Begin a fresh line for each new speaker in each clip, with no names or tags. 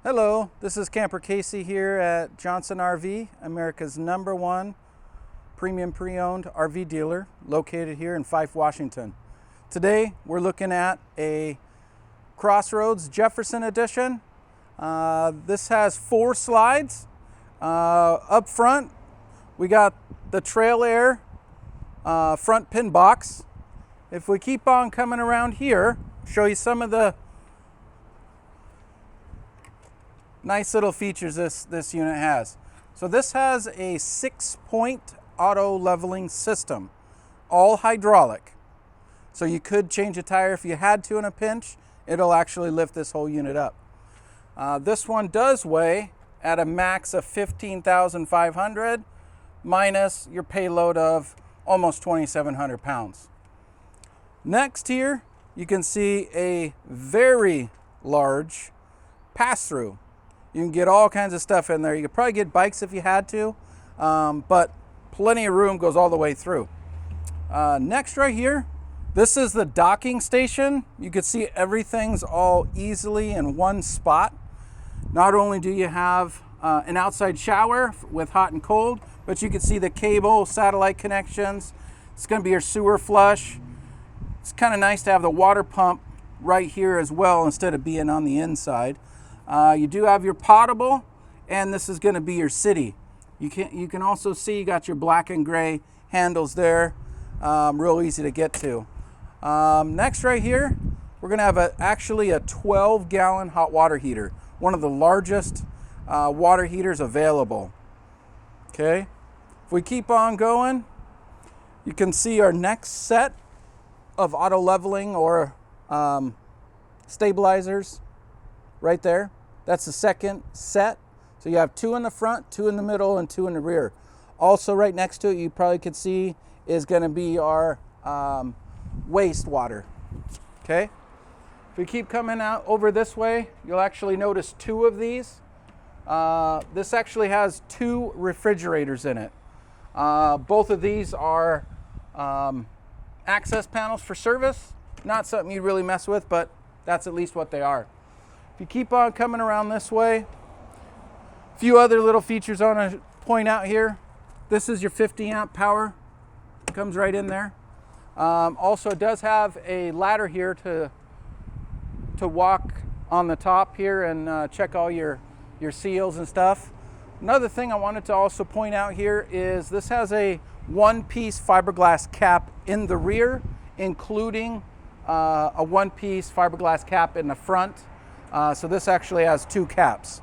Hello, this is Camper Casey here at Johnson RV, America's #1 premium pre-owned RV dealer located here in Fife, Washington. Today we're looking at a Crossroads Jefferson edition. This has 4 slides. Up front we got the Trail Air front pin box. If we keep on coming around here, show you some of the nice little features this unit has. So this has a 6-point auto leveling system, all hydraulic. So you could change a tire if you had to in a pinch. It'll actually lift this whole unit up. This one does weigh at a max of 15,500 minus your payload of almost 2,700 pounds. Next here, you can see a very large pass-through. You can get all kinds of stuff in there. You could probably get bikes if you had to, but plenty of room goes all the way through. Next right here, this is the docking station. You can see everything's all easily in one spot. Not only do you have an outside shower with hot and cold, but you can see the cable, satellite connections. It's going to be your sewer flush. It's kind of nice to have the water pump right here as well instead of being on the inside. You do have your potable, and this is going to be your city. You can also see you got your black and gray handles there, real easy to get to. Next right here, we're going to have actually a 12-gallon hot water heater, one of the largest water heaters available. Okay, if we keep on going, you can see our next set of auto leveling or stabilizers right there. That's the second set. So you have 2 in the front, 2 in the middle, and 2 in the rear. Also right next to it, you probably could see, is going to be our wastewater. Okay. If we keep coming out over this way, you'll actually notice 2 of these. This actually has 2 refrigerators in it. Both of these are access panels for service. Not something you really mess with, but that's at least what they are. If you keep on coming around this way, a few other little features I want to point out here. This is your 50 amp power. It comes right in there. Also, it does have a ladder here to walk on the top here and check all your seals and stuff. Another thing I wanted to also point out here is this has a 1-piece fiberglass cap in the rear, including a 1-piece fiberglass cap in the front. So this actually has 2 caps.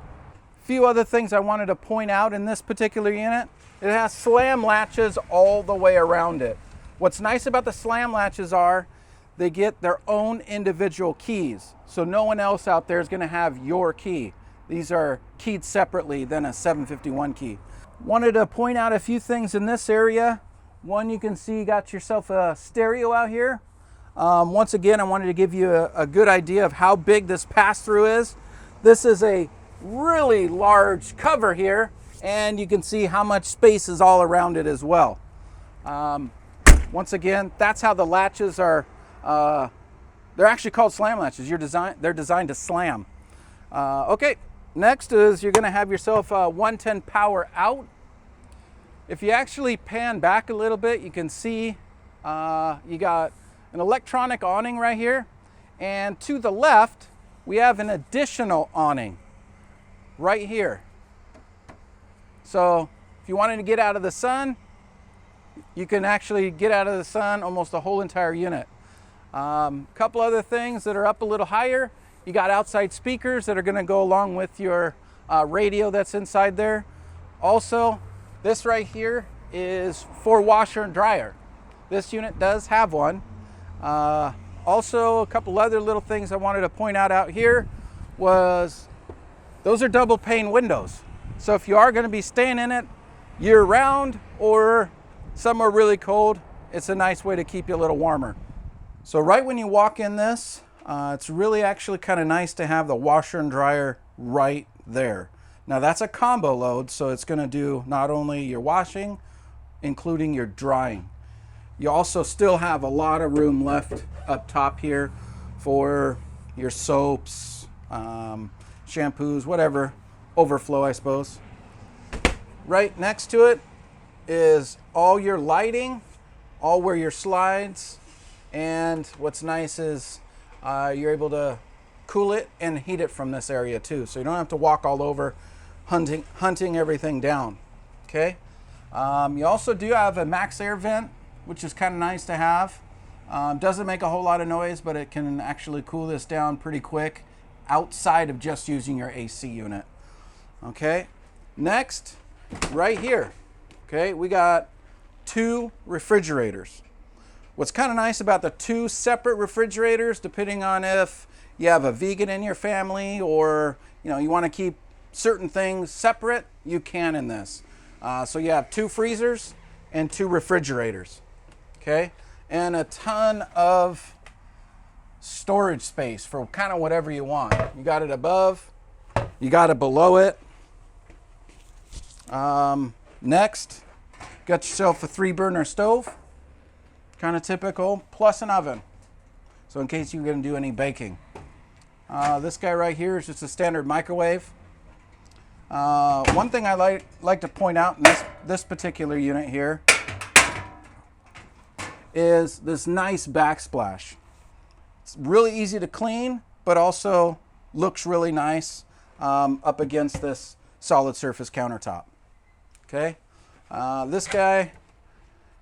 A few other things I wanted to point out in this particular unit. It has slam latches all the way around it. What's nice about the slam latches are they get their own individual keys. So no one else out there is going to have your key. These are keyed separately than a 751 key. Wanted to point out a few things in this area. One, you can see you got yourself a stereo out here. Once again, I wanted to give you a good idea of how big this pass-through is. This is a really large cover here, and you can see how much space is all around it as well. Once again, that's how the latches are. They're actually called slam latches. They're designed to slam. Okay, next is you're going to have yourself a 110 power out. If you actually pan back a little bit, you can see you got an electronic awning right here, and to the left we have an additional awning right here. So if you wanted to get out of the sun, you can actually get out of the sun almost the whole entire unit. Couple other things that are up a little higher. You got outside speakers that are going to go along with your radio that's inside there. Also, this right here is for washer and dryer. This unit does have one. Also, a couple other little things I wanted to point out here was those are double pane windows. So if you are going to be staying in it year round or somewhere really cold, it's a nice way to keep you a little warmer. So right when you walk in this, it's really actually kind of nice to have the washer and dryer right there. Now that's a combo load, so it's going to do not only your washing, including your drying. You also still have a lot of room left up top here for your soaps, shampoos, whatever, overflow, I suppose. Right next to it is all your lighting, all where your slides, and what's nice is you're able to cool it and heat it from this area too, so you don't have to walk all over hunting everything down. Okay. You also do have a max air vent, which is kind of nice to have. Doesn't make a whole lot of noise, but it can actually cool this down pretty quick outside of just using your AC unit. Okay. Next, right here, okay, we got 2 refrigerators. What's kind of nice about the 2 separate refrigerators, depending on if you have a vegan in your family or you want to keep certain things separate, you can in this. So you have 2 freezers and 2 refrigerators, okay, and a ton of storage space for kind of whatever you want. You got it above, you got it below it. Next, got yourself a 3-burner stove, kind of typical, plus an oven, so in case you're going to do any baking. This guy right here is just a standard microwave. One thing I like to point out in this particular unit here is this nice backsplash. It's really easy to clean, but also looks really nice up against this solid surface countertop. Okay, this guy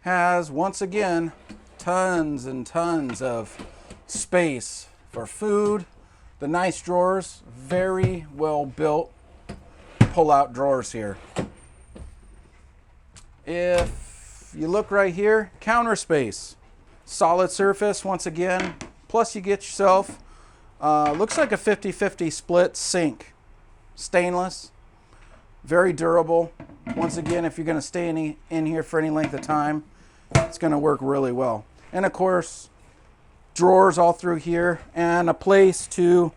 has, once again, tons and tons of space for food. The nice drawers, very well built pull-out drawers here. If you look right here, counter space, solid surface once again, plus you get yourself, looks like a 50-50 split sink, stainless, very durable. Once again, if you're going to stay in here for any length of time, it's going to work really well. And of course, drawers all through here, and a place to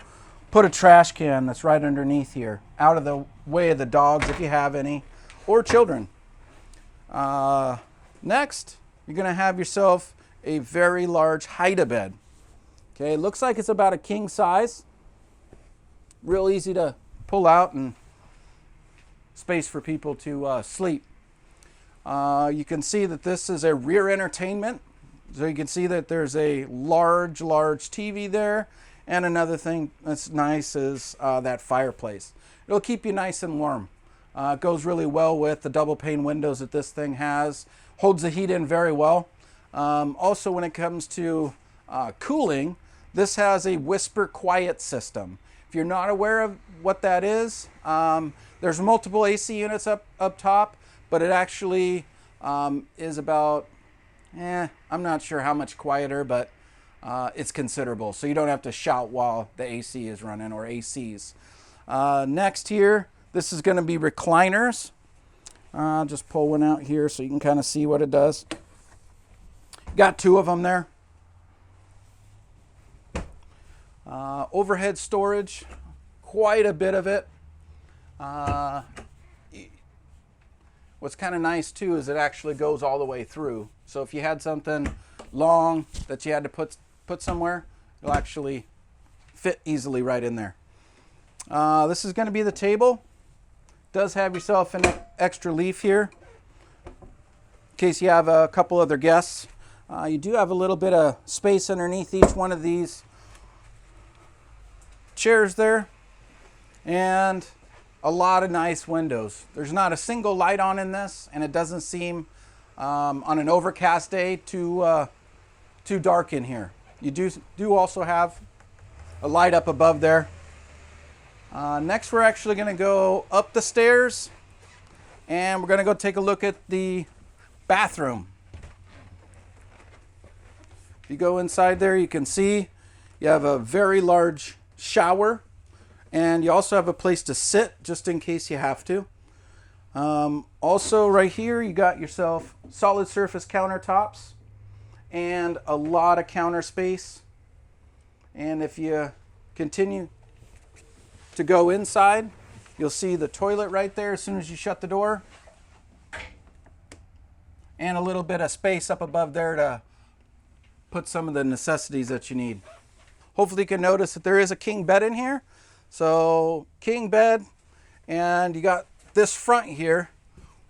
put a trash can that's right underneath here, out of the way of the dogs if you have any, or children. Next, you're going to have yourself a very large hide-a-bed. Okay, it looks like it's about a king size. Real easy to pull out and space for people to sleep. You can see that this is a rear entertainment. So you can see that there's a large TV there. And another thing that's nice is that fireplace. It'll keep you nice and warm. It goes really well with the double pane windows that this thing has. Holds the heat in very well. Also, when it comes to cooling, this has a whisper quiet system. If you're not aware of what that is, there's multiple AC units up top, but it actually is about, I'm not sure how much quieter, but it's considerable. So you don't have to shout while the AC is running, or ACs. Next here, this is going to be recliners. I'll just pull one out here so you can kind of see what it does. Got 2 of them there. Overhead storage, quite a bit of it. What's kind of nice too is it actually goes all the way through. So if you had something long that you had to put somewhere, it'll actually fit easily right in there. This is going to be the table. Does have yourself an extra leaf here in case you have a couple other guests. You do have a little bit of space underneath each one of these chairs there, and a lot of nice windows. There's not a single light on in this, and it doesn't seem on an overcast day too dark in here. You do also have a light up above there. Next, we're actually going to go up the stairs, and we're going to go take a look at the bathroom. If you go inside there, you can see you have a very large shower, and you also have a place to sit just in case you have to. Also right here, you got yourself solid surface countertops and a lot of counter space. And if you continue to go inside, you'll see the toilet right there as soon as you shut the door, and a little bit of space up above there to put some of the necessities that you need. Hopefully you can notice that there is a king bed in here. So king bed, and you got this front here.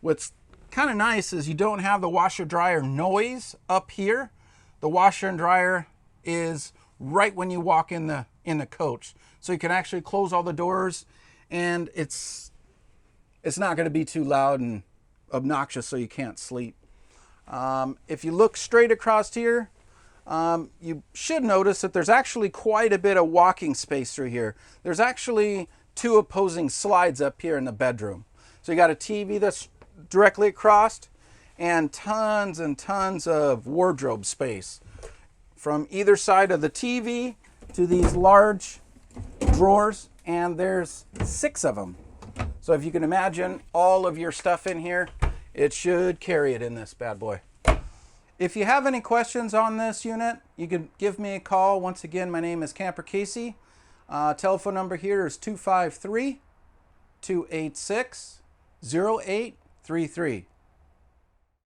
What's kind of nice is you don't have the washer dryer noise up here. The washer and dryer is right when you walk in the coach. So you can actually close all the doors, and it's not going to be too loud and obnoxious so you can't sleep. If you look straight across here, you should notice that there's actually quite a bit of walking space through here. There's actually 2 opposing slides up here in the bedroom. So you got a TV that's directly across, and tons of wardrobe space from either side of the TV to these large drawers, and there's 6 of them. So if you can imagine all of your stuff in here, it should carry it in this bad boy. If you have any questions on this unit, you can give me a call. Once again, my name is Camper Casey. Telephone number here is 253-286-0833.